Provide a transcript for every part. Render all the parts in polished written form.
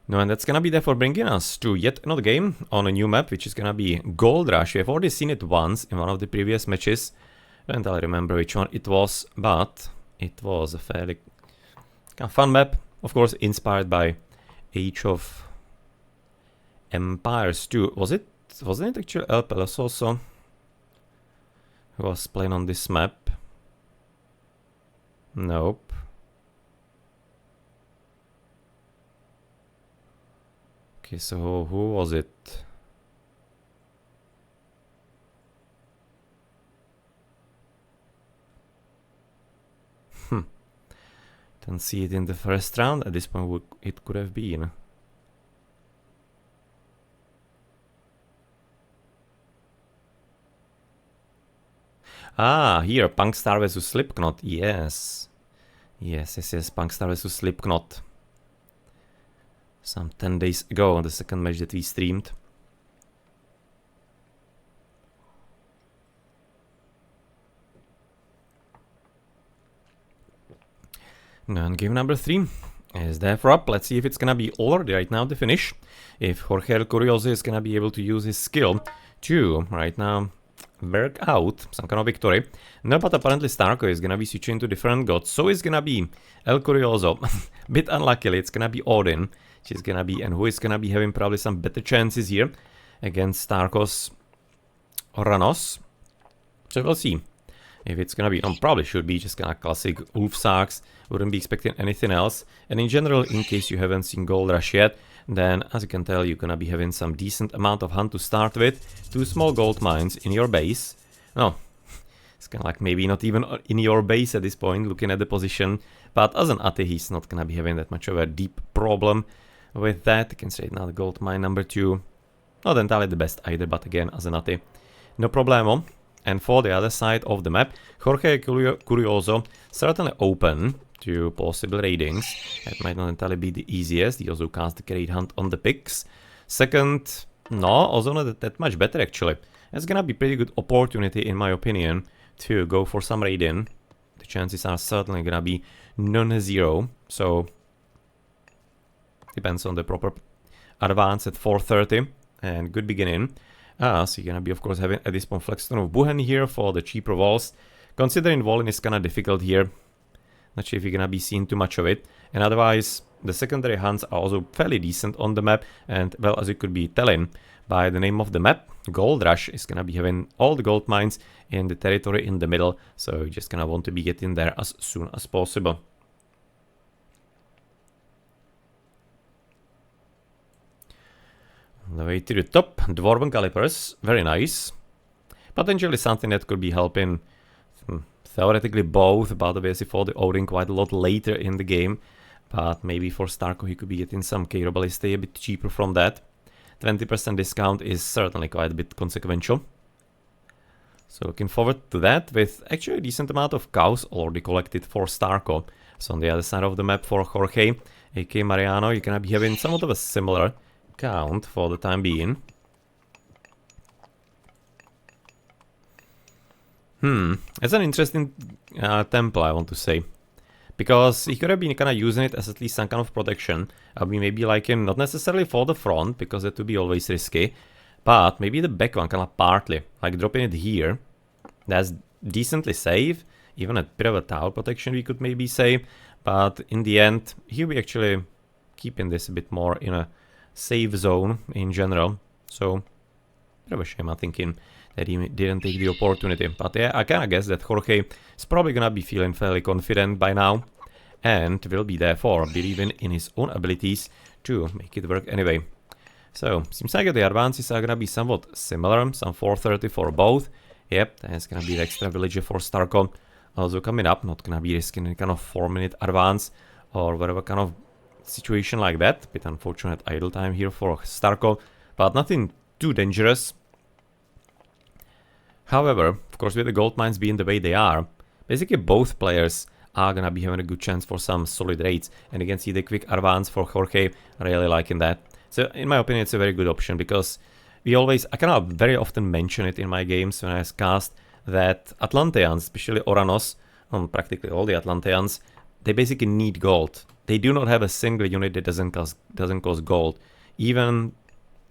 No, and that's gonna be therefore bringing us to yet another game on a new map, which is gonna be Gold Rush. We have already seen it once in one of the previous matches. I don't entirely remember which one it was, but it was a fairly kind of fun map. Of course, inspired by Age of Empires 2. Wasn't it actually El Pelos also who was playing on this map? Nope. Okay, so who was it? Don't see it in the first round. At this point, it could have been. Ah, here, Punkstar vs Slipknot. Yes. Yes, Punkstar vs Slipknot. Some 10 days ago, the second match that we streamed. And game number 3 is therefore up. Let's see if it's gonna be already right now the finish. If Jorge El Curioso is gonna be able to use his skill to right now work out some kind of victory. No, but apparently Starko is gonna be switching to different gods. So it's gonna be El Curioso. Bit unluckily, it's gonna be Odin. She's gonna be, and who is gonna be having probably some better chances here against Starko's Oranos. So we'll see if it's gonna be, probably should be just kind of classic Wolf Sacks. Wouldn't be expecting anything else. And in general, in case you haven't seen Gold Rush yet, then as you can tell, you're gonna be having some decent amount of hunt to start with. 2 small gold mines in your base. No, it's kind of like maybe not even in your base at this point, looking at the position. But as an Ate, he's not gonna be having that much of a deep problem with that. You can say now the gold mine number 2. Not entirely the best either, but again, as an Ate, no problemo. And for the other side of the map, Jorge Curioso certainly open to possible raidings. That might not entirely be the easiest. He also cast the Great Hunt on the picks. Second, no, also not that much better actually. It's gonna be pretty good opportunity in my opinion to go for some raiding. The chances are certainly gonna be non-zero, so depends on the proper advance at 430 and good beginning. So you're gonna be of course having at this point Flexstone of Buhen here for the cheaper walls. Considering walling is kinda difficult here. Not sure if you're gonna be seeing too much of it. And otherwise, the secondary hunts are also fairly decent on the map. And well, as you could be telling by the name of the map, Gold Rush is gonna be having all the gold mines in the territory in the middle. So you're just gonna want to be getting there as soon as possible. On the way to the top, Dwarven Calipers, very nice. Potentially something that could be helping theoretically both, but obviously for the Odin quite a lot later in the game. But maybe for Starko he could be getting some Cairo Ballista a bit cheaper from that. 20% discount is certainly quite a bit consequential. So looking forward to that with actually a decent amount of cows already collected for Starko. So on the other side of the map for Jorge, aka Mariano, you're gonna be having somewhat of a similar count for the time being. It's an interesting temple, I want to say. Because he could have been kind of using it as at least some kind of protection. Maybe like him, not necessarily for the front, because that would be always risky. But maybe the back one, kind of partly. Like dropping it here. That's decently safe. Even a bit of a tower protection we could maybe say. But in the end, here we actually keeping this a bit more in a safe zone in general. So, bit of a shame, I'm thinking that he didn't take the opportunity. But yeah, I kind of guess that Jorge is probably gonna be feeling fairly confident by now. And will be therefore believing in his own abilities to make it work anyway. So, seems like the advances are gonna be somewhat similar. Some 430 for both. Yep, that's gonna be the extra villager for Starko. Also coming up, not gonna be risking any kind of 4-minute advance or whatever kind of situation like that. Bit unfortunate idle time here for Starko, but nothing too dangerous. However, of course, with the gold mines being the way they are, basically both players are gonna be having a good chance for some solid raids. And you can see the quick advance for Jorge, really liking that. So in my opinion, it's a very good option because I kind of very often mention it in my games when I cast that Atlanteans, especially Oranos, practically all the Atlanteans, they basically need gold they do not have a single unit that doesn't cost gold. Even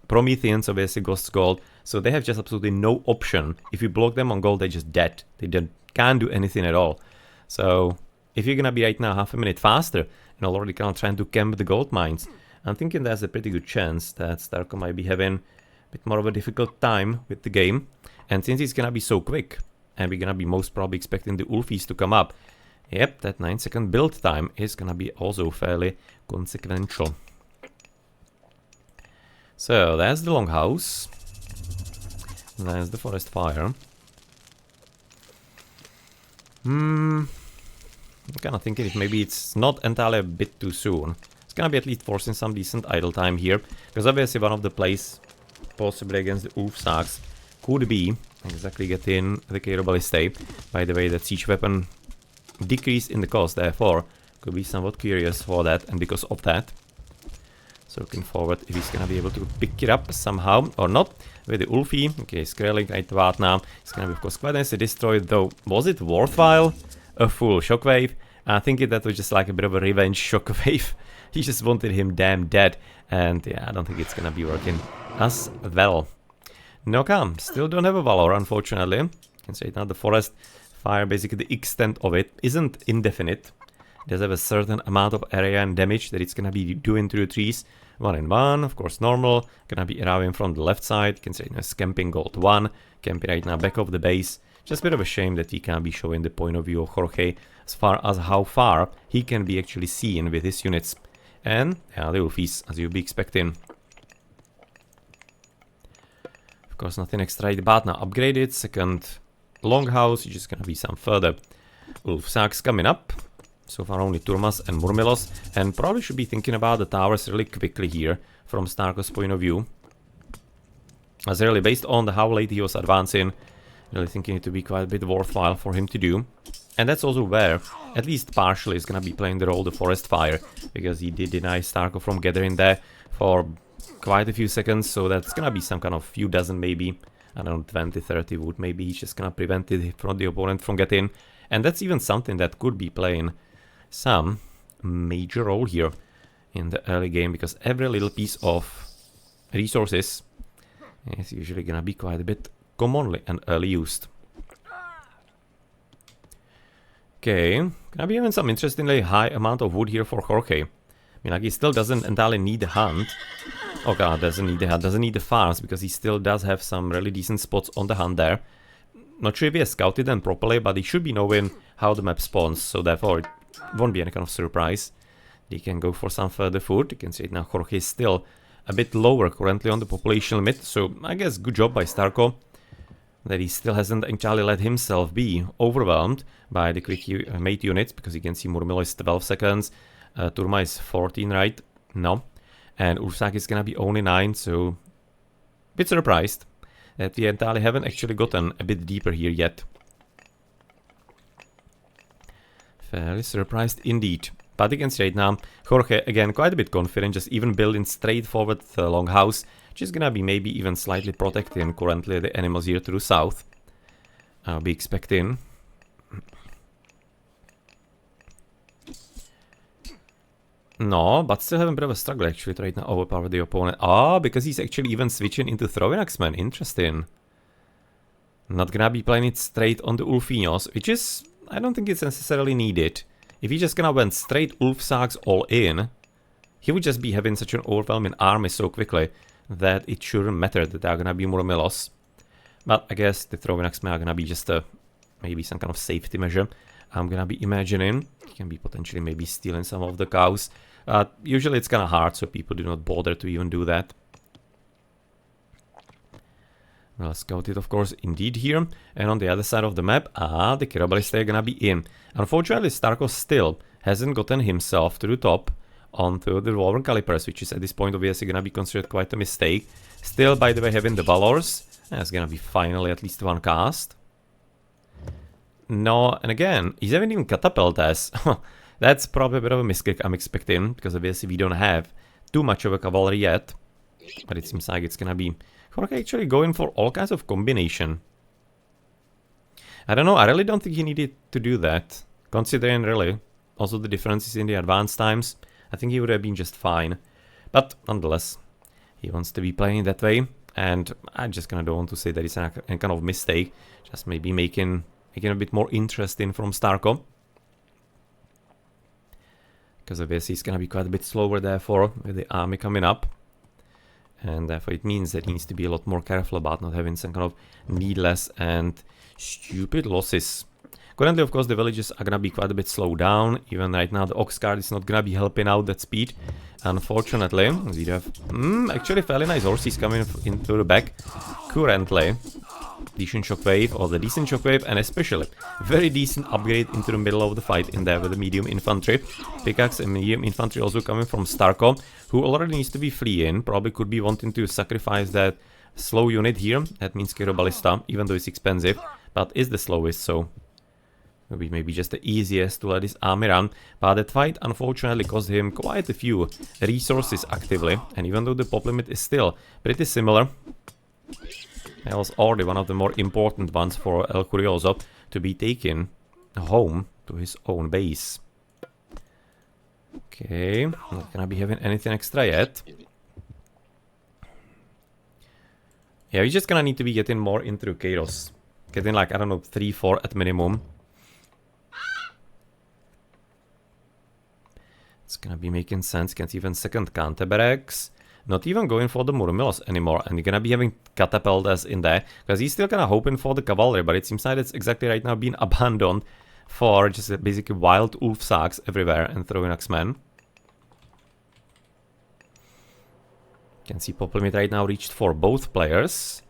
Prometheans obviously cost gold, so they have just absolutely no option. If you block them on gold, they're just dead. They can't do anything at all. So if you're gonna be right now half a minute faster and already kind of trying to camp the gold mines, I'm thinking there's a pretty good chance that Starko might be having a bit more of a difficult time with the game. And since it's gonna be so quick, and we're gonna be most probably expecting the Ulfies to come up, yep, that 9-second build time is gonna be also fairly consequential. So that's the longhouse. There's the forest fire. I'm kind of thinking if maybe it's not entirely a bit too soon. It's gonna be at least forcing some decent idle time here, because obviously one of the plays possibly against the Ulfsags could be exactly getting the Cairo Ballista. By the way, that siege weapon decrease in the cost, therefore could be somewhat curious for that, and because of that. So looking forward if he's gonna be able to pick it up somehow or not. With the Ulfi, okay, Skrelling right about now. It's gonna be of course quite nicely destroyed, though. Was it worthwhile? A full shockwave? I think that was just like a bit of a revenge shockwave. He just wanted him damn dead, and yeah, I don't think it's gonna be working as well. Nokam, still don't have a Valor, unfortunately. You can say now the forest fire, basically the extent of it isn't indefinite. It does have a certain amount of area and damage that it's gonna be doing to the trees. 1 in 1, of course normal. Gonna be arriving from the left side. You can say camping gold 1. Camping right now back of the base. Just a bit of a shame that he can't be showing the point of view of Jorge as far as how far he can be actually seen with his units. And yeah, the Ulfies, as you'd be expecting. Of course, nothing extra about now. Upgraded, second longhouse. You're just gonna be some further Ulfsags coming up. So far only Turmas and Murmilos, and probably should be thinking about the towers really quickly here from Starko's point of view. As really based on how late he was advancing, really thinking it to be quite a bit worthwhile for him to do. And that's also where, at least partially, is gonna be playing the role of the forest fire, because he did deny Starko from gathering there for quite a few seconds, so that's gonna be some kind of few dozen maybe, I don't know, 20, 30 wood maybe, he's just gonna prevent it from the opponent from getting. And that's even something that could be playing some major role here in the early game, because every little piece of resources is usually gonna be quite a bit commonly and early used. Okay, gonna be even some interestingly high amount of wood here for Jorge. I mean, like, he still doesn't entirely need the hunt. Oh god, doesn't need the hunt, doesn't need the farms, because he still does have some really decent spots on the hunt there. Not sure if he has scouted them properly, but he should be knowing how the map spawns, so therefore it won't be any kind of surprise. They can go for some further food. You can see it now, Jorge is still a bit lower currently on the population limit, so I guess good job by Starko that he still hasn't entirely let himself be overwhelmed by the quick mate units, because you can see Murmilo is 12 seconds, Turma is 14, right? No. And Ursak is gonna be only 9, so a bit surprised that we entirely haven't actually gotten a bit deeper here yet. Fairly surprised indeed. But you can see right now, Jorge again quite a bit confident, just even building straightforward longhouse, which is gonna be maybe even slightly protecting currently the animals here to the south. I'll be expecting. No, but still having a bit of a struggle actually to right now overpower the opponent. Ah, because he's actually even switching into throwing axemen. Interesting. Not gonna be playing it straight on the Ulfinos, which is, I don't think it's necessarily needed. If he just gonna went straight Ulfsags all in, he would just be having such an overwhelming army so quickly that it shouldn't matter that there are gonna be more Milos. But I guess the throwing axemen are gonna be just a, maybe some kind of safety measure. I'm gonna be imagining. He can be potentially maybe stealing some of the cows. Usually it's kind of hard, so people do not bother to even do that. Well scouted, of course, indeed here. And on the other side of the map, the Kirabalista are gonna be in. Unfortunately, Starko still hasn't gotten himself to the top onto the Revolver Calipers, which is at this point obviously gonna be considered quite a mistake. Still, by the way, having the Valors, that's gonna be finally at least one cast. No, and again, he's having even catapult as. That's probably a bit of a misclick I'm expecting, because obviously we don't have too much of a cavalry yet. But it seems like it's gonna be Jorge actually going for all kinds of combination. I don't know, I really don't think he needed to do that, considering really Also the differences in the advanced times, I think he would have been just fine. But nonetheless, he wants to be playing that way. And I just kind of don't want to say that it's a kind of mistake. Just maybe making a bit more interesting from Starko. Because obviously he's going to be quite a bit slower therefore with the army coming up. And therefore it means that he needs to be a lot more careful about not having some kind of needless and stupid losses. Currently, of course, the villages are gonna be quite a bit slowed down. Even right now, the ox cart is not gonna be helping out that speed. Unfortunately, we have actually fairly nice horses coming into the back. Currently, decent shockwave, or the decent shockwave, and especially very decent upgrade into the middle of the fight in there with the medium infantry. Pickaxe and medium infantry also coming from Starko, who already needs to be fleeing. Probably could be wanting to sacrifice that slow unit here. That means Kiro Ballista, even though it's expensive, but is the slowest, so maybe just the easiest to let his army run. But that fight unfortunately cost him quite a few resources actively, and even though the pop limit is still pretty similar, that was already one of the more important ones for El Curioso to be taken home to his own base. Okay, not gonna be having anything extra yet. Yeah, we're just gonna need to be getting more into Chaos. Getting like, I don't know, 3-4 at minimum. It's gonna be making sense. Can't even second counter barracks. Not even going for the Murmilos anymore. And you're gonna be having catapultas in there. Because he's still kinda hoping for the cavalry. But it seems like it's exactly right now being abandoned for just basically wild wolf sacks everywhere and throwing axemen. You can see pop limit right now reached for both players.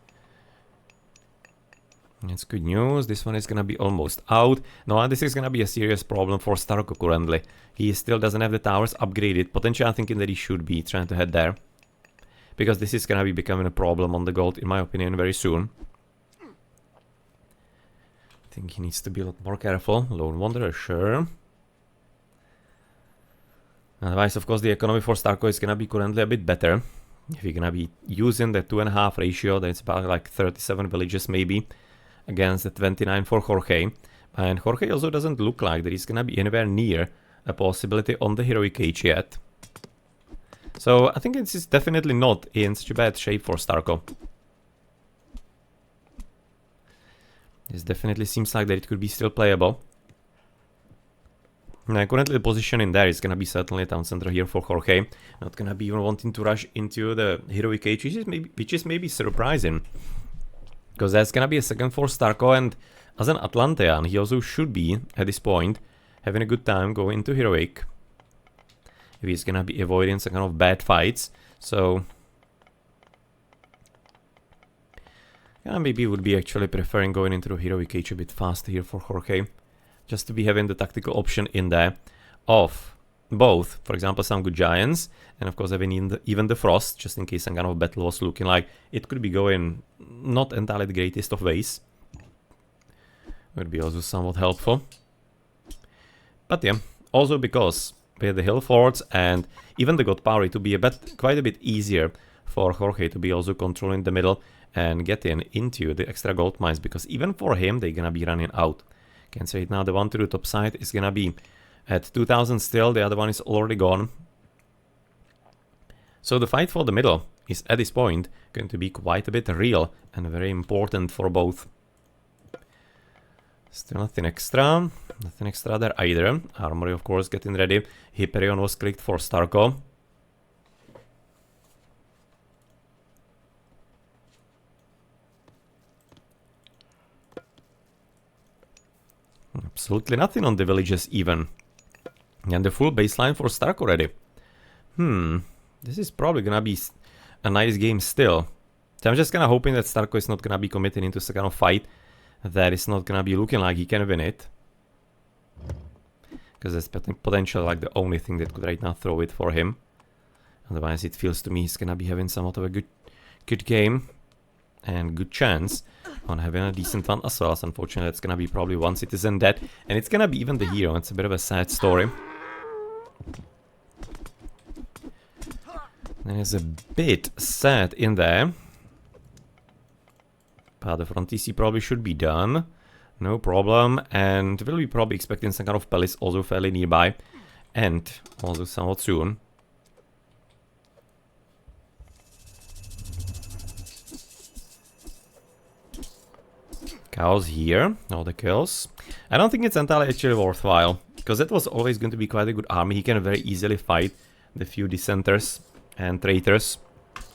It's good news. This one is gonna be almost out. No, this is gonna be a serious problem for Starko currently. He still doesn't have the towers upgraded. Potentially I'm thinking that he should be trying to head there. Because this is gonna be becoming a problem on the gold, in my opinion, very soon. I think he needs to be a lot more careful. Lone Wanderer, sure. Otherwise, of course, the economy for Starko is gonna be currently a bit better. If you're gonna be using the 2.5 ratio, then it's about like 37 villages maybe. Against the 29 for Jorge. And Jorge also doesn't look like that he's gonna be anywhere near a possibility on the heroic age yet. So I think this is definitely not in such a bad shape for Starko. This definitely seems like that it could be still playable. Now, currently the position in there is gonna be certainly a town center here for Jorge. Not gonna be even wanting to rush into the heroic age, which is maybe surprising. Because that's gonna be a second for Starko, and as an Atlantean, he also should be, at this point, having a good time going into heroic. If he's gonna be avoiding some kind of bad fights, so yeah, maybe would be actually preferring going into the heroic age a bit faster here for Jorge. Just to be having the tactical option in there of both, for example, some good giants, and of course having even the frost, just in case some kind of battle was looking like it could be going not entirely the greatest of ways. Would be also somewhat helpful. But yeah, also because we had the hill forts and even the god power, it would be quite a bit easier for Jorge to be also controlling the middle and getting into the extra gold mines, because even for him they're gonna be running out. Can say it now, the one to the top side is gonna be at 2000 still, the other one is already gone. So the fight for the middle is at this point going to be quite a bit real and very important for both. Still nothing extra there either. Armory of course getting ready. Hyperion was clicked for Starko. Absolutely nothing on the villages even. And the full baseline for Stark already. This is probably gonna be a nice game still. So I'm just kinda hoping that Starko is not gonna be committing into some kind of fight that is not gonna be looking like he can win it. Because that's potentially like the only thing that could right now throw it for him. Otherwise it feels to me he's gonna be having somewhat of a good game and good chance on having a decent one as well. So unfortunately it's gonna be probably one citizen dead, and it's gonna be even the hero. It's a bit of a sad story. There's a bit sad in there. But the front TC probably should be done. No problem, and we'll be probably expecting some kind of palace also fairly nearby, and also somewhat soon. Cows here, all the kills. I don't think it's entirely actually worthwhile, because that was always going to be quite a good army. He can very easily fight the few dissenters and traitors,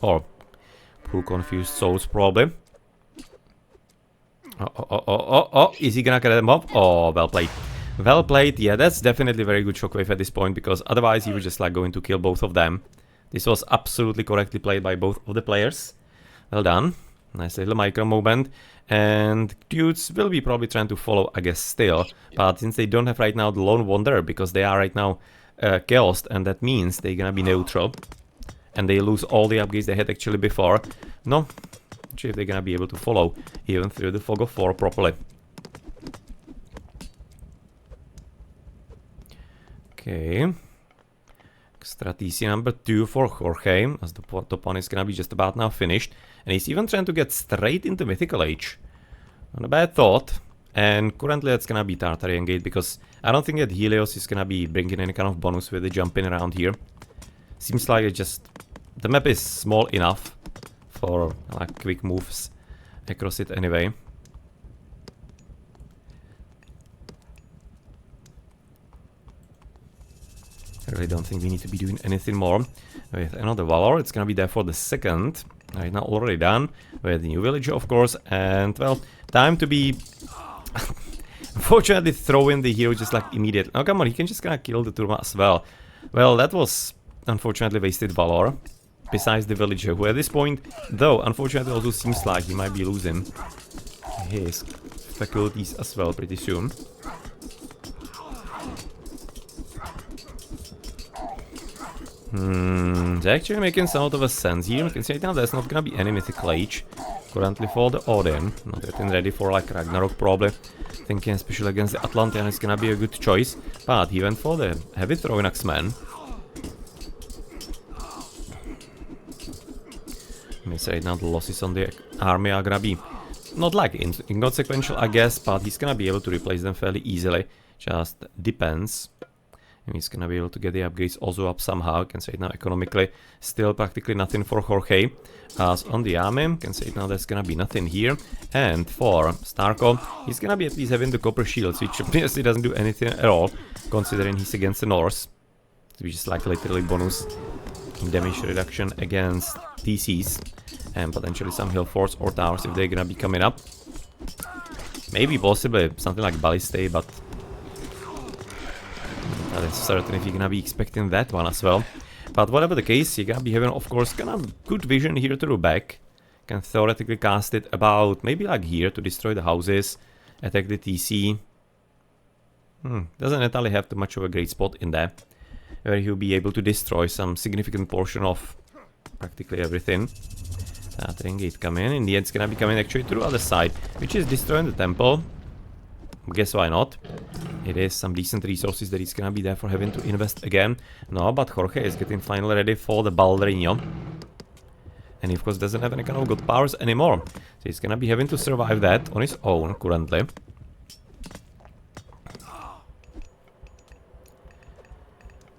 or who confused souls probably. Oh, is he gonna get them off? Oh, well played. Well played, yeah, that's definitely very good shockwave at this point, because otherwise he was just like going to kill both of them. This was absolutely correctly played by both of the players. Well done. Nice little micro movement. And dudes will be probably trying to follow, I guess, still. But since they don't have right now the Lone Wanderer, because they are right now chaosed, and that means they're gonna be neutral. And they lose all the upgrades they had actually before. No, not sure if they're gonna be able to follow even through the Fog of War properly. Okay. Extra TC number 2 for Jorge, as the top one is gonna be just about now finished. And he's even trying to get straight into Mythical Age. Not a bad thought. And currently that's gonna be Tartarian Gate, because I don't think that Helios is gonna be bringing any kind of bonus with the jumping around here. Seems like it just... the map is small enough for like quick moves across it anyway. I really don't think we need to be doing anything more with another Valor. It's gonna be there for the second. Right now already done with the new village, of course. And well, time to be unfortunately throw in the hero just like immediately. Oh come on, he can just gonna kill the Turma as well. Well, that was unfortunately wasted Valor. Besides the villager, who at this point, though, unfortunately also seems like he might be losing his faculties as well pretty soon. They're actually making somewhat of a sense here. You can see right now there's not gonna be any Mythical Age currently for the Odin. Not getting ready for like Ragnarok probably. Thinking especially against the Atlanteans is gonna be a good choice. But he went for the heavy throwing axeman. Means right now the losses on the army are gonna be not like inconsequential, I guess, but he's gonna be able to replace them fairly easily. Just depends. And he's gonna be able to get the upgrades also up somehow. You can say it now economically, still practically nothing for Jorge. As on the army, you can say it now there's gonna be nothing here. And for Starko, he's gonna be at least having the copper shields, which obviously doesn't do anything at all, considering he's against the Norse. Which is like literally bonus damage reduction against TCs. And potentially some hill forts or towers if they're gonna be coming up. Maybe possibly something like Ballistae, but that is certain if you're gonna be expecting that one as well. But whatever the case, you're gonna be having, of course, kind of good vision here to the back. Can theoretically cast it about maybe like here to destroy the houses, attack the TC. Doesn't entirely have too much of a great spot in there, where he'll be able to destroy some significant portion of practically everything. That ring gate coming in the end, it's gonna be coming actually to the other side, which is destroying the temple. Guess why not? It is some decent resources that he's gonna be there for having to invest again. No, but Jorge is getting finally ready for the Baldrino. And he of course doesn't have any kind of good powers anymore. So he's gonna be having to survive that on his own currently.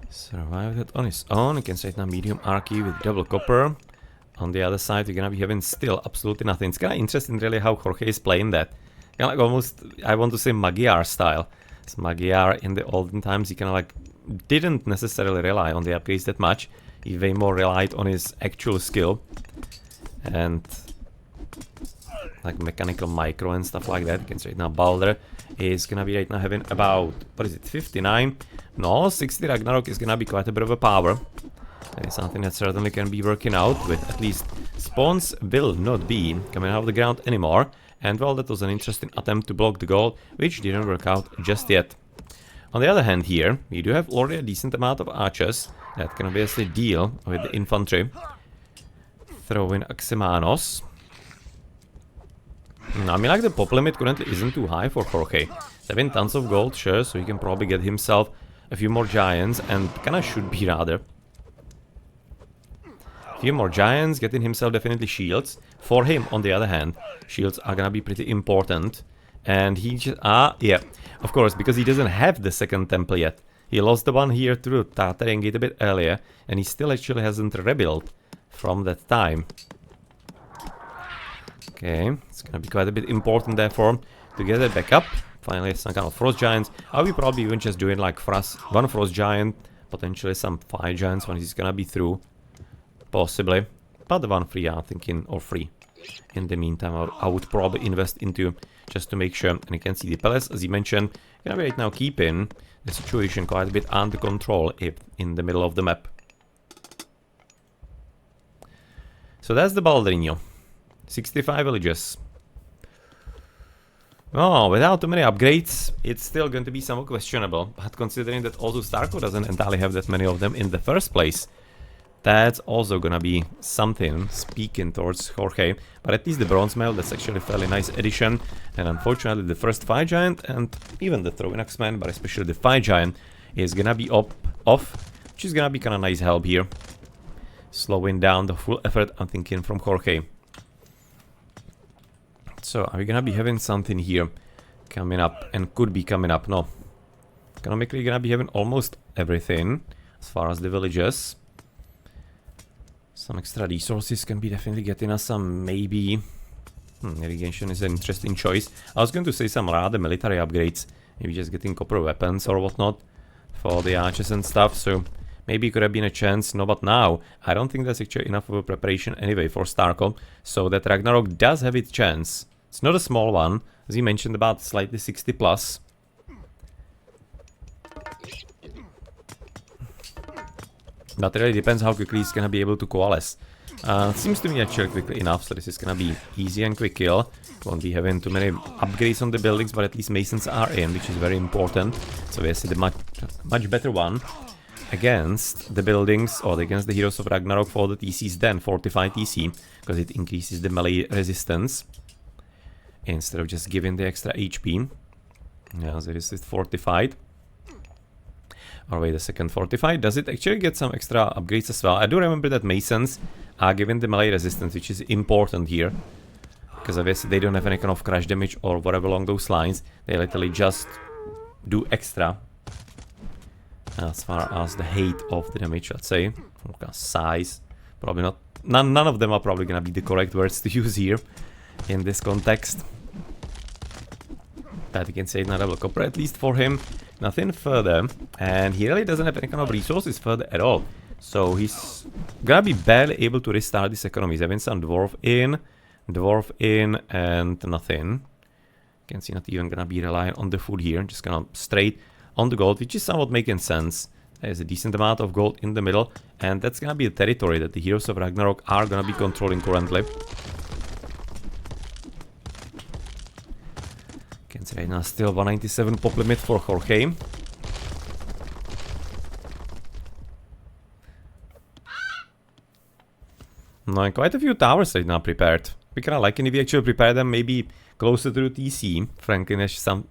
Survive that on his own. You can say it now medium archy with double copper. On the other side, you're gonna be having still absolutely nothing. It's kinda interesting really how Jorge is playing that. Kinda like almost, I want to say Magyar style. It's Magyar in the olden times, he kinda like didn't necessarily rely on the upgrades that much. He way more relied on his actual skill. And like mechanical micro and stuff like that. You can say it now Balder is gonna be right now having about, what is it, 59? No, 60 Ragnarok is gonna be quite a bit of a power. That is something that certainly can be working out with at least spawns will not be coming out of the ground anymore. And well, that was an interesting attempt to block the goal, which didn't work out just yet. On the other hand here, we do have already a decent amount of archers that can obviously deal with the infantry. Throw in Axemanos. I mean, like the pop limit currently isn't too high for Jorge. Having tons of gold, sure, so he can probably get himself a few more giants, and kinda should be rather. A few more giants, getting himself definitely shields. For him, on the other hand, shields are gonna be pretty important, And he just... yeah. Of course, because he doesn't have the second temple yet. He lost the one here to the Tartarian Gate a bit earlier, and he still actually hasn't rebuilt from that time. Okay, it's gonna be quite a bit important therefore to get it back up. Finally, some kind of frost giants. Are we probably even just doing like one frost giant, potentially some fire giants when he's gonna be through? Possibly. But the one free, I'm thinking, or free. In the meantime, I would probably invest into just to make sure. And you can see the palace, as you mentioned, gonna be right now keeping the situation quite a bit under control if in the middle of the map. So that's the Baldrino. 65 villages. Oh, without too many upgrades, it's still going to be somewhat questionable. But considering that also Starko doesn't entirely have that many of them in the first place, that's also gonna be something speaking towards Jorge. But at least the bronze mail, that's actually a fairly nice addition. And unfortunately the first fire giant and even the throwing axeman, but especially the fire giant, is gonna be off, which is gonna be kinda nice help here. Slowing down the full effort, I'm thinking, from Jorge. So are we gonna be having something here coming up, and could be coming up? No. Economically gonna be having almost everything as far as the villages. Some extra resources can be definitely getting us some, maybe... irrigation is an interesting choice. I was going to say some rather military upgrades. Maybe just getting copper weapons or whatnot for the archers and stuff. So maybe it could have been a chance. No, but now I don't think that's actually enough of a preparation anyway for Starko. So that Ragnarok does have its chance. It's not a small one. As you mentioned, about slightly 60 plus. But it really depends how quickly he's gonna be able to coalesce. Seems to me actually quickly enough, so this is gonna be easy and quick kill. Won't be having too many upgrades on the buildings, but at least masons are in, which is very important. So we see the much better one against the buildings, or against the Heroes of Ragnarok for the TCs than Fortify TC, because it increases the melee resistance instead of just giving the extra HP. Yeah, so this is fortified. Or wait a second, fortified. Does it actually get some extra upgrades as well? I do remember that masons are given the melee resistance, which is important here. Because obviously they don't have any kind of crash damage or whatever along those lines. They literally just do extra. As far as the height of the damage, let's say. Size. Probably not. None of them are probably gonna be the correct words to use here. In this context. But you can say not double copper at least for him. Nothing further, and he really doesn't have any kind of resources further at all. So he's gonna be barely able to restart this economy. He's having some dwarf in, and nothing. You can see not even gonna be relying on the food here, just gonna straight on the gold, which is somewhat making sense. There's a decent amount of gold in the middle, and that's gonna be a territory that the Heroes of Ragnarok are gonna be controlling currently. Right now still 197 pop limit for Jorge. No, and quite a few towers right now prepared. We kinda like it if we actually prepare them maybe closer to the TC, frankly,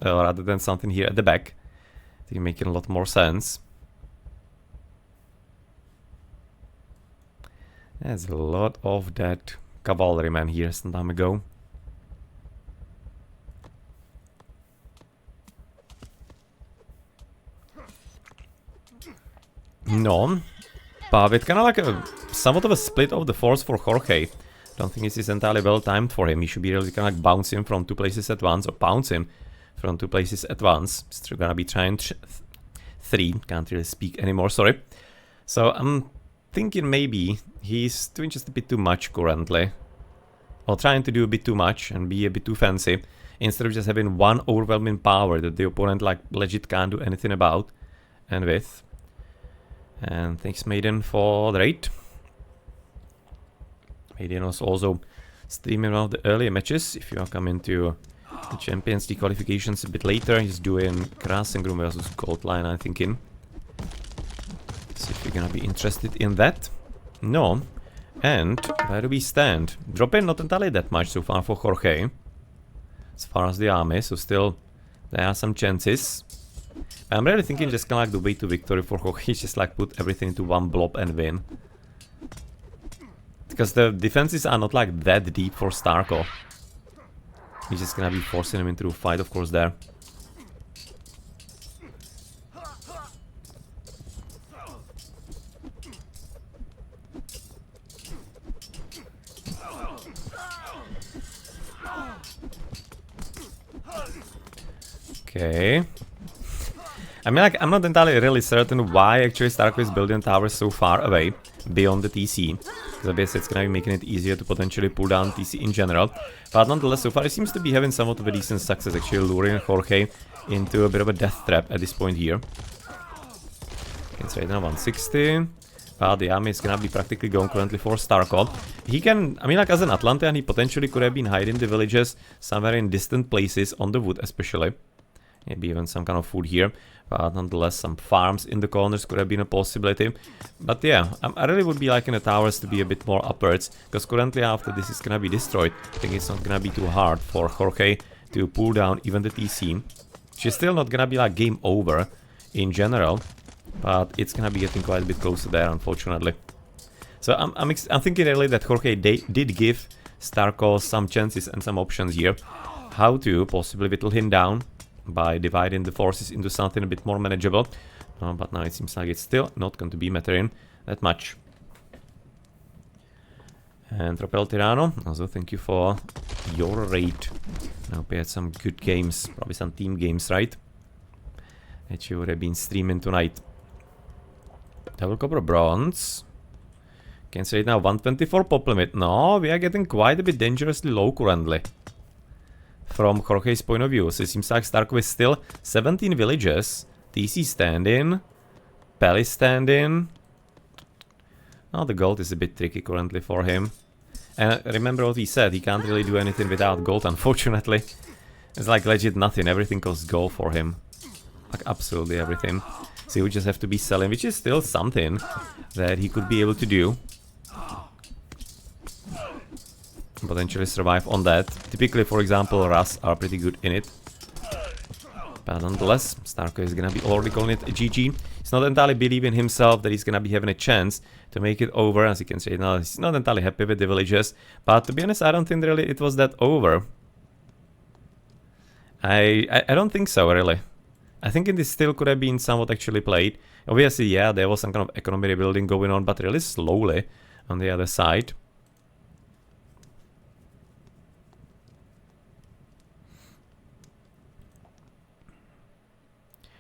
rather than something here at the back. I think making a lot more sense. There's a lot of that cavalryman here some time ago. No, but with kind of like a somewhat of a split of the force for Jorge. Don't think this is entirely well timed for him. He should be really kind of like bouncing from two places at once, or pouncing from two places at once. Still gonna be trying three. Can't really speak anymore. Sorry. So I'm thinking maybe he's doing just a bit too much currently, or trying to do a bit too much and be a bit too fancy, instead of just having one overwhelming power that the opponent like legit can't do anything about and with. And thanks Maiden for the raid. Maiden was also streaming one of the earlier matches. If you are coming to the Champions League qualifications a bit later, he's doing Krasengrum versus Goldline, I'm thinking. See if you're gonna be interested in that. No. And where do we stand? Dropping not entirely that much so far for Jorge. As far as the army, so still there are some chances. I'm really thinking just kind of like the way to victory for Jorge is just like put everything into one blob and win. Because the defenses are not like that deep for Starko. He's just gonna be forcing him into a fight, of course, there. Okay. I mean, like, I'm not entirely really certain why actually Starko is building towers so far away beyond the TC. Because obviously it's gonna be making it easier to potentially pull down TC in general. But nonetheless, so far he seems to be having somewhat of a decent success, actually luring Jorge into a bit of a death trap at this point here. It's right now 160. But the army is gonna be practically going currently for Starko. He can, I mean, like, as an Atlantean, he potentially could have been hiding the villages somewhere in distant places on the wood, especially. Maybe even some kind of food here. But nonetheless, some farms in the corners could have been a possibility. But yeah, I really would be liking the towers to be a bit more upwards. Because currently, after this is gonna be destroyed, I think it's not gonna be too hard for Jorge to pull down even the TC. She's still not gonna be like game over in general. But it's gonna be getting quite a bit closer there, unfortunately. So I'm thinking really that Jorge did give Starko some chances and some options here. How to possibly whittle him down by dividing the forces into something a bit more manageable. But now it seems like it's still not going to be mattering that much. And Tropel Tirano, also thank you for your raid. I hope you had some good games, probably some team games, right? That you would have been streaming tonight. Double copper bronze. Can say it now 124 pop limit. No, we are getting quite a bit dangerously low currently. From Jorge's point of view. So it seems like Starko is still 17 villages. TC standing. Palace standing. Oh, the gold is a bit tricky currently for him. And remember what he said, he can't really do anything without gold, unfortunately. It's like legit nothing, everything costs gold for him. Like absolutely everything. So he would just have to be selling, which is still something that he could be able to do. Potentially survive on that. Typically, for example, Rus are pretty good in it. But nonetheless, Starko is gonna be already calling it a GG. He's not entirely believing himself that he's gonna be having a chance to make it over. As you can see now, he's not entirely happy with the villages. But to be honest, I don't think really it was that over. I don't think so, really. I think it still could have been somewhat actually played. Obviously, yeah, there was some kind of economy rebuilding going on, but really slowly on the other side.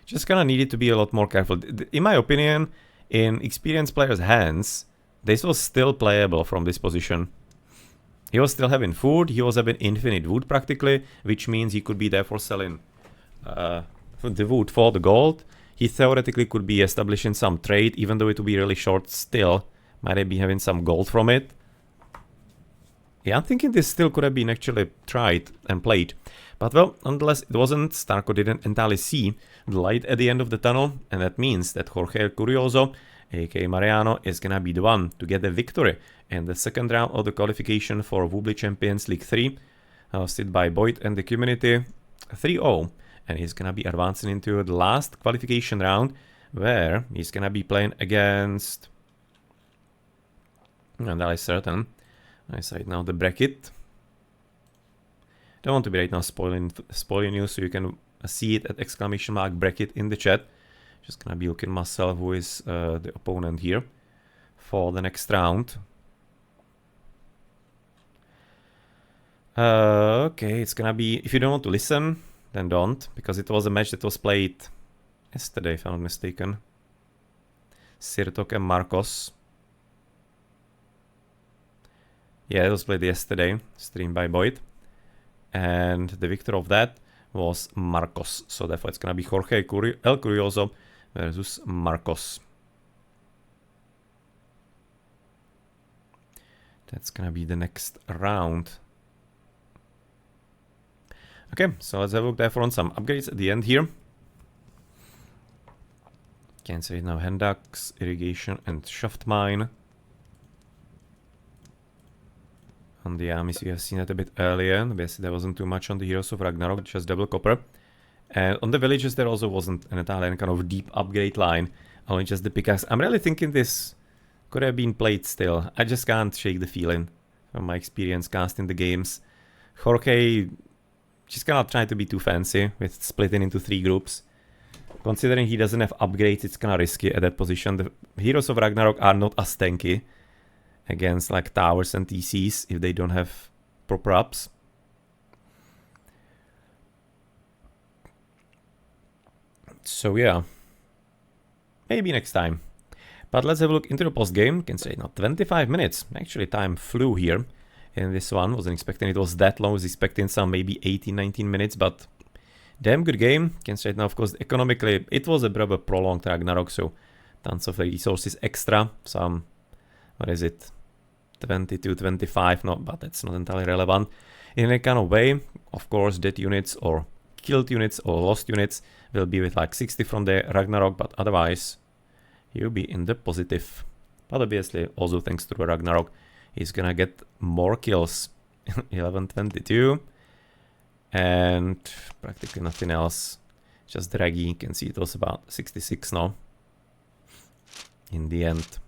Just kind of needed to be a lot more careful. In my opinion, in experienced players' hands, this was still playable from this position. He was still having food, he was having infinite wood practically, which means he could be therefore selling the wood for the gold. He theoretically could be establishing some trade, even though it would be really short still. Might be having some gold from it. Yeah, I'm thinking this still could have been actually tried and played. But well, nonetheless, it wasn't. Starko didn't entirely see the light at the end of the tunnel. And that means that Jorge El Curioso, aka Mariano, is gonna be the one to get the victory in the second round of the qualification for Voobly Champions League 3. Hosted by Boit and the community 3-0. And he's gonna be advancing into the last qualification round, where he's gonna be playing against... And that is certain. I say now the bracket. Don't want to be right now spoiling you, so you can see it at exclamation mark bracket in the chat. Just gonna be looking myself who is the opponent here for the next round. Okay, it's gonna be, if you don't want to listen, then don't, because it was a match that was played yesterday, if I'm not mistaken. Sirtok and Marcos. Yeah, it was played yesterday, streamed by Boit. And the victor of that was Marcos. So therefore it's gonna be Jorge El Curioso versus Marcos. That's gonna be the next round. Okay, so let's have a look therefore on some upgrades at the end here. Can say now hand ducks, irrigation and shaft mine. On the armies we have seen it a bit earlier. Obviously there wasn't too much on the Heroes of Ragnarok, just double copper. And on the villages there also wasn't an Italian kind of deep upgrade line, only just the pickaxe. I'm really thinking this could have been played still. I just can't shake the feeling from my experience casting the games. Jorge just cannot try to be too fancy with splitting into 3 groups. Considering he doesn't have upgrades, it's kinda risky at that position. The Heroes of Ragnarok are not as tanky against like towers and TCs if they don't have proper ups. So yeah, maybe next time. But let's have a look into the post game. Can say now 25 minutes. Actually, time flew here in this one. Wasn't expecting it was that long. Was expecting some maybe 18, 19 minutes, but damn good game. Can say now, of course, economically it was a bit of a prolonged Ragnarok, so tons of resources extra. Some, what is it, 22, 25? No, but that's not entirely relevant. In a kind of way, of course, dead units or killed units or lost units will be with like 60 from the Ragnarok, but otherwise he'll be in the positive. But obviously, also thanks to the Ragnarok, he's gonna get more kills. 1122. And practically nothing else. Just Draghi, you can see it was about 66 now. In the end.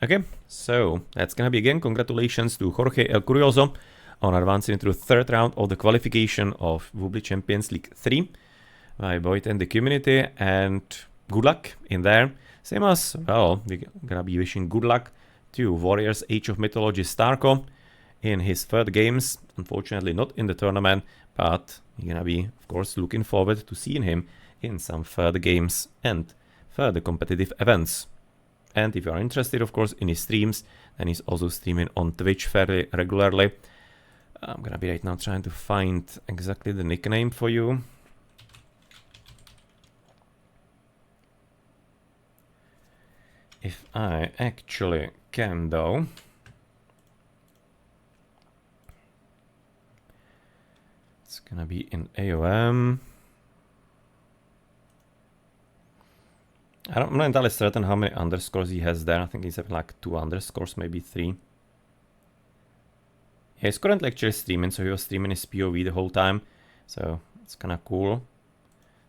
Okay, so that's gonna be again. Congratulations to Jorge El Curioso on advancing into the 3rd round of the qualification of Voobly Champions League 3 by Boit and the community, and good luck in there. Same as, well, we're gonna be wishing good luck to Warriors Age of Mythology Starko in his 3rd games. Unfortunately not in the tournament, but you're gonna be, of course, looking forward to seeing him in some further games and further competitive events. And if you are interested, of course, in his streams, then he's also streaming on Twitch fairly regularly. I'm gonna be right now trying to find exactly the nickname for you. If I actually can, though. It's gonna be in AOM. I'm not entirely certain how many underscores he has there. I think he's having like 2 underscores, maybe 3. Yeah, he's currently actually streaming, so he was streaming his POV the whole time. So it's kind of cool.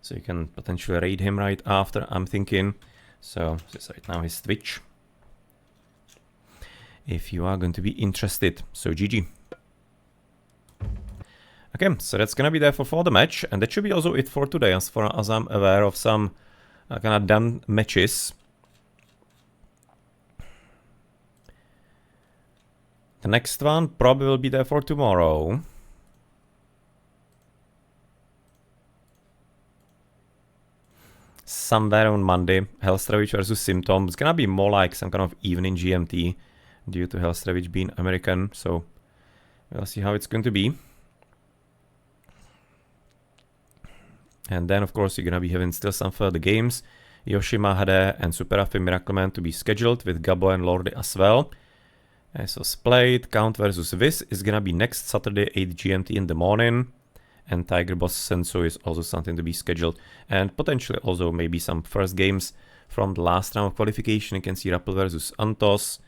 So you can potentially raid him right after, I'm thinking. So this is right now his Twitch. If you are going to be interested. So GG. Okay, so that's gonna be there for the match. And that should be also it for today, as far as I'm aware of some kind of done matches. The next one probably will be there for tomorrow. Somewhere on Monday, Hellstravich versus Symptom. It's gonna be more like some kind of evening GMT due to Hellstravich being American, so we'll see how it's going to be. And then, of course, you're gonna be having still some further games. Yoshima Hade and Super Affi Miracleman to be scheduled with Gabo and Lordy as well. So Splayed, Count versus Viz is gonna be next Saturday, 8 GMT in the morning. And Tiger Boss Senso is also something to be scheduled. And potentially also maybe some first games from the last round of qualification. You can see Rappel versus Antos.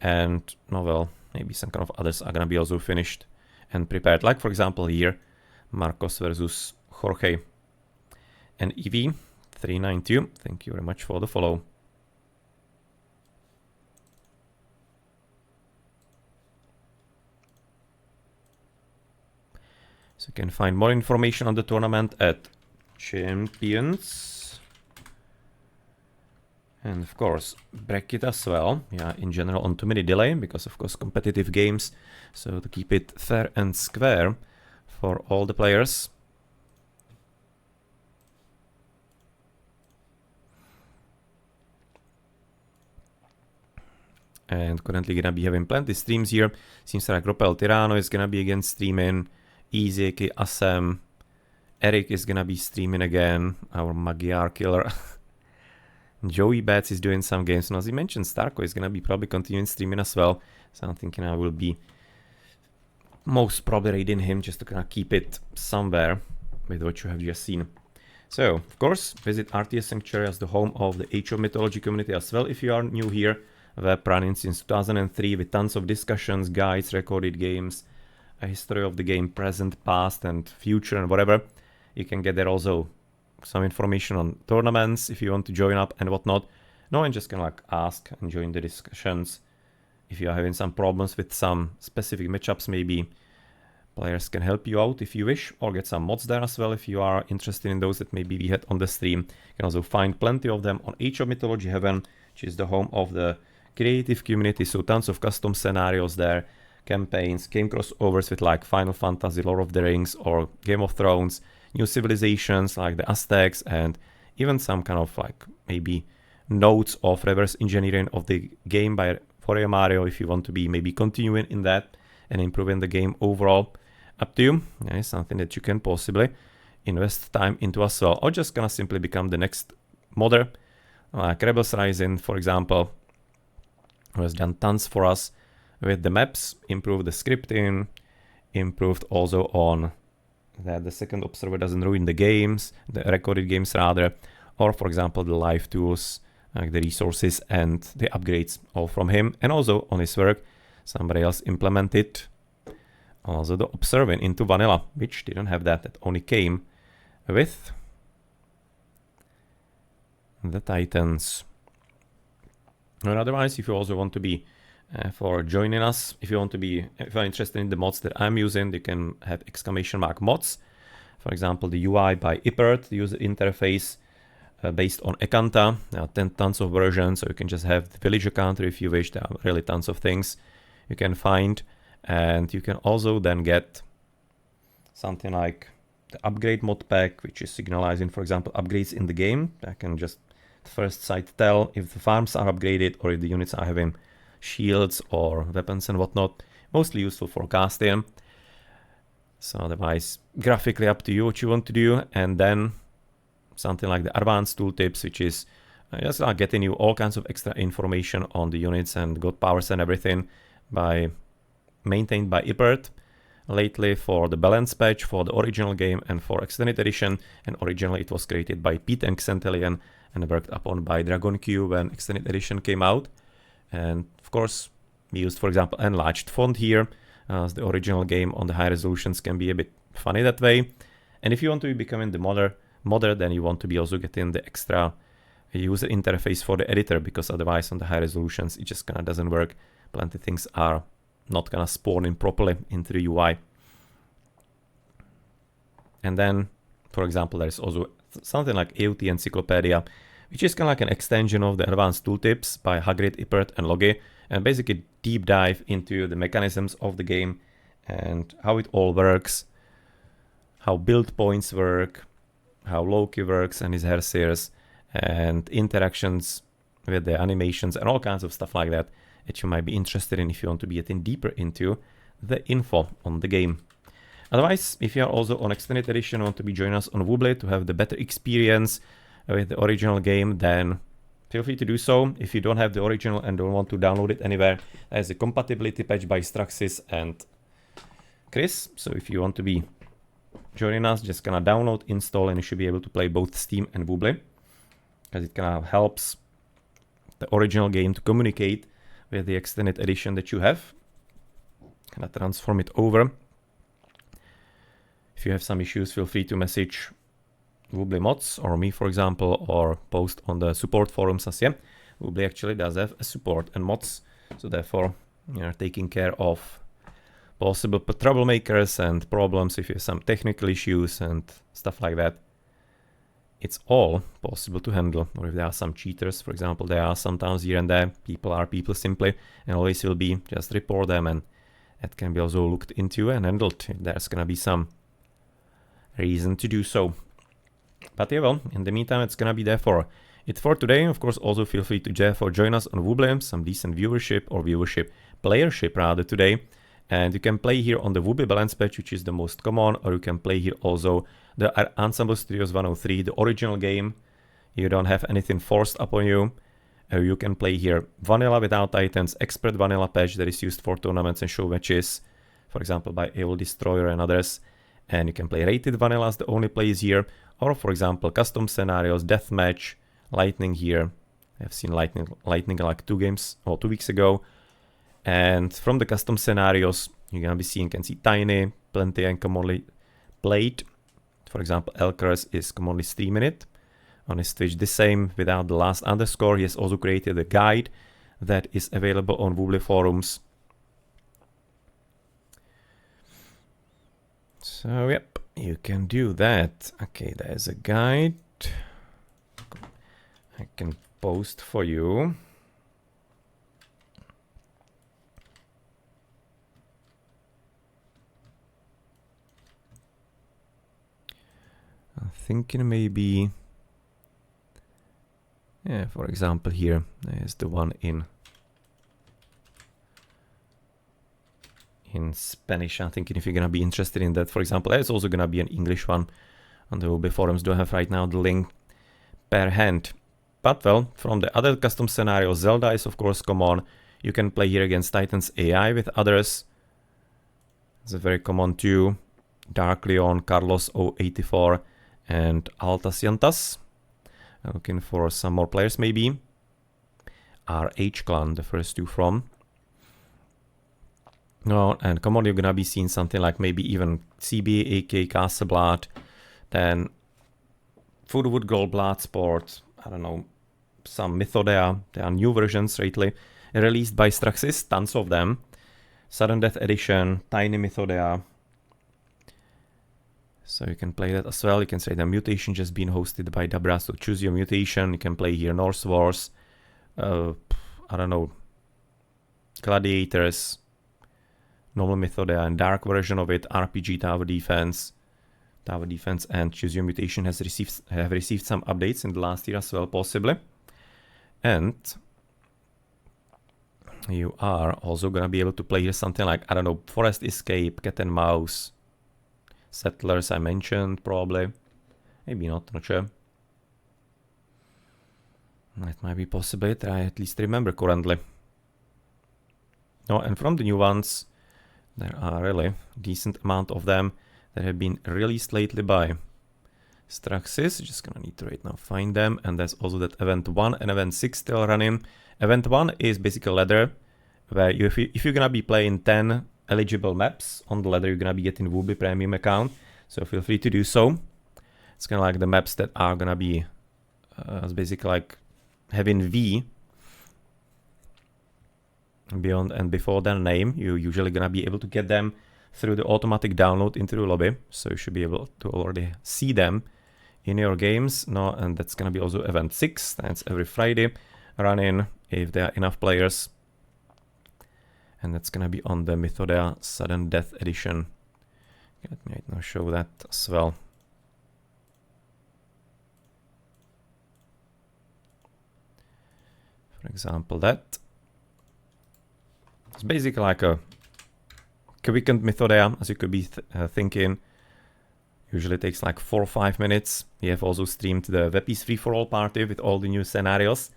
And, no, well, maybe some kind of others are gonna be also finished and prepared. Like, for example, here, Marcos versus Jorge. And EV392, thank you very much for the follow. So you can find more information on the tournament at Champions. And of course, bracket as well. Yeah, in general on 2 minute delay, because of course competitive games. So to keep it fair and square for all the players. And currently gonna be having plenty streams here. Seems like Ropel Tirano is gonna be again streaming. Easy, Asem. Eric is gonna be streaming again. Our Magyar killer. Joey Bats is doing some games. And as he mentioned, Starko is gonna be probably continuing streaming as well. So I'm thinking I will be most probably raiding him just to kind of keep it somewhere with what you have just seen. So, of course, visit RTS Sanctuary as the home of the Age of Mythology community as well if you are new here. Web running since 2003 with tons of discussions, guides, recorded games, a history of the game, present, past, and future, and whatever. You can get there also some information on tournaments if you want to join up and whatnot. No, and just kind of like ask and join the discussions if you are having some problems with some specific matchups maybe. Players can help you out if you wish, or get some mods there as well if you are interested in those that maybe we had on the stream. You can also find plenty of them on Age of Mythology Heaven, which is the home of the creative community, so tons of custom scenarios there, campaigns, game crossovers with like Final Fantasy, Lord of the Rings, or Game of Thrones, new civilizations like the Aztecs, and even some kind of like maybe notes of reverse engineering of the game by for Mario if you want to be maybe continuing in that and improving the game overall. Up to you. It's something that you can possibly invest time into as well, or just gonna simply become the next modder, like Rebels Rising, for example, who has done tons for us with the maps, improved the scripting, improved also on that the second observer doesn't ruin the games, the recorded games rather, or for example the live tools, like the resources and the upgrades, all from him, and also on his work somebody else implemented also the observing into vanilla, which didn't have that, it only came with the Titans. And otherwise, if you also want to be for joining us, if you're interested in the mods that I'm using, you can have !mods. For example, the UI by Ipert, the user interface based on Ekanta. There are 10 tons of versions, so you can just have the villager counter if you wish. There are really tons of things you can find. And you can also then get something like the upgrade mod pack, which is signalizing, for example, upgrades in the game. I can just first sight tell if the farms are upgraded or if the units are having shields or weapons and whatnot. Mostly useful for casting. So otherwise, graphically up to you what you want to do. And then something like the advanced tooltips, which is just getting you all kinds of extra information on the units and god powers and everything maintained by Ipert lately for the balance patch, for the original game, and for extended edition. And originally it was created by Pete and Xantelian and worked upon by Dragon Q when extended edition came out. And of course, we used, for example, enlarged font here, as the original game on the high resolutions can be a bit funny that way. And if you want to be becoming the modder, then you want to be also getting the extra user interface for the editor, because otherwise on the high resolutions it just kind of doesn't work. Plenty of things are not gonna spawn in properly into the UI. And then, for example, there's also something like AOT Encyclopedia, which is kind of like an extension of the advanced tooltips by Hagrid, Ipert, and Logi, and basically deep dive into the mechanisms of the game and how it all works, how build points work, how Loki works and his Herseers, and interactions with the animations and all kinds of stuff like that you might be interested in if you want to be getting deeper into the info on the game. Otherwise, if you are also on extended edition and want to be joining us on Voobly to have the better experience with the original game, then feel free to do so. If you don't have the original and don't want to download it anywhere, there's a compatibility patch by Straxis and Chris. So if you want to be joining us, just gonna download, install, and you should be able to play both Steam and Voobly, because it kind of helps the original game to communicate with the extended edition that you have. Kind of transform it over. If you have some issues, feel free to message Voobly mods or me, for example, or post on the support forums as yeah. Voobly actually does have a support and mods, so therefore you're taking care of possible troublemakers and problems if you have some technical issues and stuff like that. It's all possible to handle. Or if there are some cheaters, for example, there are sometimes here and there. People are people simply, and always will be. Just report them, and that can be also looked into and handled. There's gonna be some reason to do so. But yeah, well, in the meantime, it's gonna be there for it for today. Of course, also feel free to join us on Voobly, some decent playership rather today. And you can play here on the Voobly balance patch, which is the most common, or you can play here also the Ensemble Studios 103, the original game. You don't have anything forced upon you. You can play here Vanilla without Titans, Expert Vanilla patch that is used for tournaments and show matches, for example by AOL Destroyer and others. And you can play Rated Vanilla as the only plays here, or for example custom scenarios, Deathmatch, Lightning here. I've seen Lightning like 2 weeks ago. And from the custom scenarios, you're gonna be seeing, can see Tiny, Plenty, and commonly played. For example, Elkers is commonly streaming it on his Twitch. The same without the last underscore. He has also created a guide that is available on Voobly forums. So yep, you can do that. Okay, there's a guide I can post for you. I'm thinking maybe, yeah, for example here, there's the one in Spanish. I'm thinking if you're gonna be interested in that, for example, there's also gonna be an English one on the Voobly forums. Don't have right now the link per hand. But well, from the other custom scenarios, Zelda is of course common. You can play here against Titans AI with others. It's a very common too. Dark Leon, Carlos 084 and Altas Yantas. I'm looking for some more players maybe. RH Clan, the first two from. No, and common you're gonna be seeing something like maybe even CB, AK, Castleblood, then Foodwood Gold Bloodsport, I don't know, some Mythodea. There are new versions lately released by Straxis, tons of them. Sudden Death Edition, Tiny Mythodea. So you can play that as well. You can say the mutation just being hosted by Dabra, so choose your mutation. You can play here Norse Wars, I don't know, Gladiators, normal Mythodea and dark version of it, RPG Tower Defense, and choose your mutation have received some updates in the last year as well, possibly. And you are also gonna be able to play here something like, I don't know, Forest Escape, Cat and Mouse, Settlers I mentioned, probably. Maybe not sure. That might be possible, I at least remember currently. No, and from the new ones, there are really decent amount of them that have been released lately by Straxis. Just gonna need to right now find them. And there's also that Event 1 and Event 6 still running. Event 1 is basically ladder, where if you're gonna be playing 10 eligible maps on the ladder, you're gonna be getting Voobly Premium account. So feel free to do so. It's kind of like the maps that are gonna be basically like having V beyond and before their name. You're usually gonna be able to get them through the automatic download into the lobby, so you should be able to already see them in your games. No, and that's gonna be also Event 6. That's every Friday running if there are enough players, and that's gonna be on the Mythodea Sudden Death Edition. Let me right now show that as well. For example, that it's basically like a quickened Mythodea, as you could be thinking. Usually takes like 4 or 5 minutes. We have also streamed the Webpiece Free-for-All party with all the new scenarios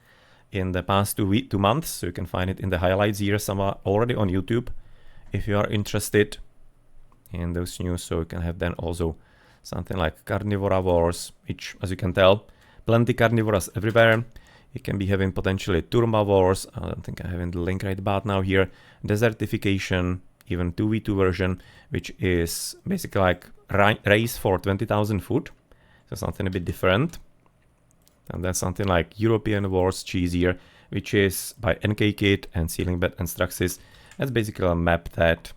in the past 2 months, so you can find it in the highlights here somewhere already on YouTube if you are interested in those news. So you can have then also something like Carnivora Wars, which, as you can tell, plenty carnivoras everywhere. You can be having potentially Turma Wars. I don't think I have the link right about now here. Desertification, even 2v2 version, which is basically like race for 20,000 food. So something a bit different. And then something like European Wars Cheesier, which is by NK Kid and Ceiling Bet and Straxis. That's basically a map that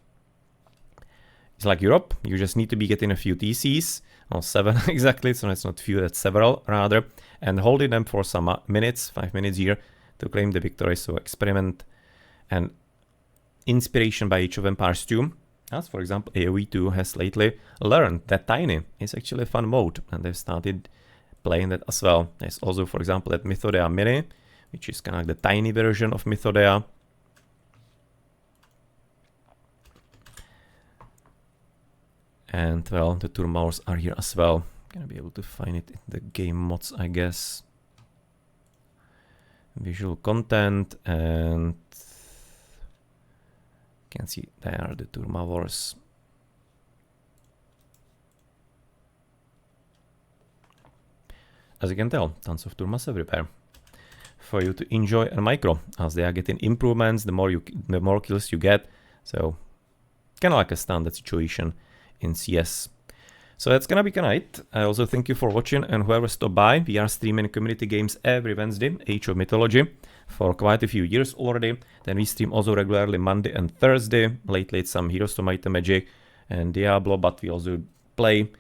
is like Europe. You just need to be getting a few TCs, or 7 exactly, so it's not few, that's several rather, and holding them for some minutes, 5 minutes here, to claim the victory. So experiment and inspiration by Age of Empires 2. As for example, AoE 2 has lately learned that Tiny is actually a fun mode, and they've started playing that as well. There's also, for example, that Mythodea Mini, which is kind of like the tiny version of Mythodea. And well, the Turmaurs are here as well. Gonna be able to find it in the game mods, I guess. Visual content, and you can see there are the Turma Wars. As you can tell, tons of Turmas everywhere for you to enjoy and micro, as they are getting improvements the more kills you get. So kind of like a standard situation in CS. So that's gonna be tonight. I also thank you for watching, and whoever stopped by. We are streaming community games every Wednesday, Age of Mythology, for quite a few years already. Then we stream also regularly Monday and Thursday. Lately it's some Heroes to Might and Magic and Diablo, but we also play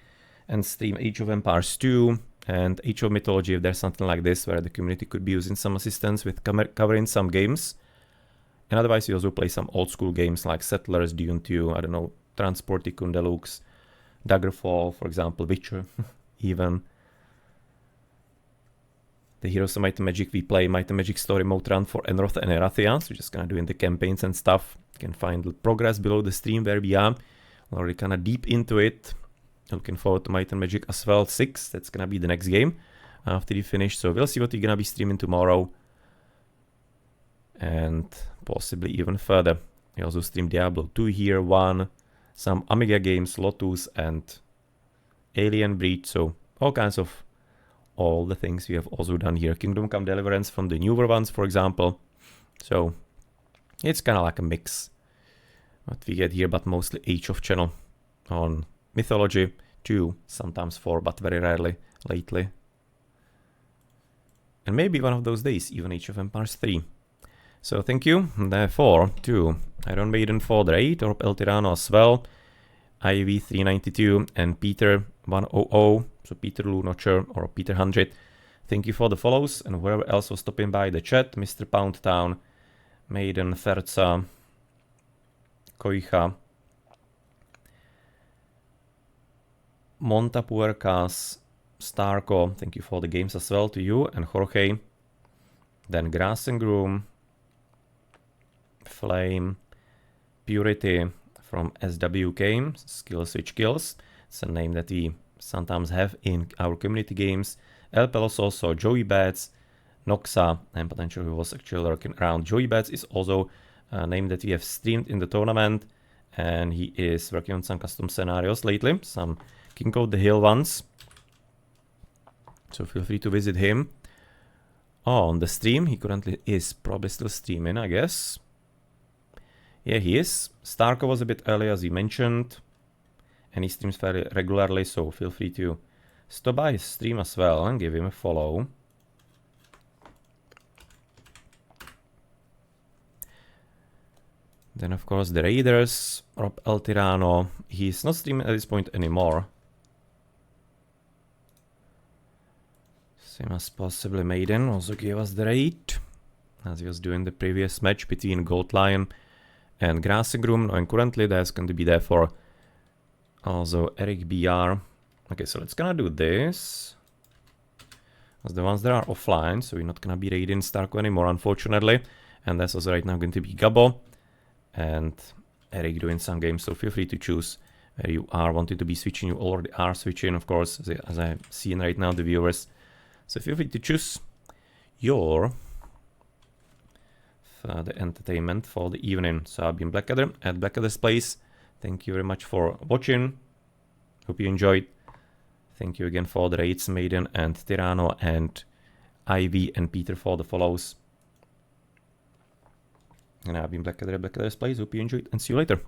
and stream Age of Empires 2 and Age of Mythology if there's something like this where the community could be using some assistance with covering some games. And otherwise we also play some old school games like Settlers, Dune 2, I don't know, Transport Tycoon Deluxe, Daggerfall, for example, Witcher, even. The Heroes of Might and Magic, we play Might and Magic Story Mode Run for Enroth and Erathia, so just kinda doing the campaigns and stuff. You can find the progress below the stream where we are. We're already kinda deep into it. Looking forward to Might and Magic as well 6, that's gonna be the next game after you finish. So we'll see what we're gonna be streaming tomorrow. And possibly even further. We also stream Diablo 2 here, 1, some Amiga games, Lotus and Alien Breed, so all kinds of all the things we have also done here. Kingdom Come Deliverance from the newer ones, for example. So it's kind of like a mix what we get here, but mostly Age of channel on Mythology 2, sometimes 4, but very rarely lately. And maybe one of those days, even Age of Empires 3. So thank you, therefore, to Iron Maiden for the 8, or El Tirano as well, IV392 and Peter100, so Peter Lunocher or Peter 100. Thank you for the follows, and whoever else was stopping by the chat, Mr. Pound Town, Maiden, Ferza, Koicha, Montapuercas, Starko, thank you for the games as well to you, and Jorge, then Grass and Groom, Flame, Purity from SWK, Skill Switch Kills, it's a name that we sometimes have in our community games. El Pelos also, Joey Bats, Noxa, and potentially was actually lurking around. Joey Bats is also a name that we have streamed in the tournament, and he is working on some custom scenarios lately, some King of the Hill ones. So feel free to visit him on the stream. He currently is probably still streaming, I guess. Yeah, he is. Starko was a bit earlier, as he mentioned, and he streams fairly regularly, so feel free to stop by his stream as well and give him a follow. Then, of course, the Raiders, Rob El Tirano. He's not streaming at this point anymore. Same as possibly Maiden also gave us the raid, as he was doing the previous match between Gold Lion and Grassegroom, and currently there's going to be there for also Eric BR. Okay, so let's gonna do this. As the ones that are offline, so we're not gonna be raiding Starko anymore, unfortunately. And that's also right now going to be Gabo and Eric doing some games, so feel free to choose where you are wanting to be switching. You already are switching, of course, as I'm seeing right now, the viewers. So feel free to choose your the entertainment for the evening. So I've been Blackadder at Blackadder's Place. Thank you very much for watching. Hope you enjoyed. Thank you again for the raids, Maiden and Tirano and Ivy and Peter for the follows. And I've been Blackadder at Blackadder's Place. Hope you enjoyed and see you later.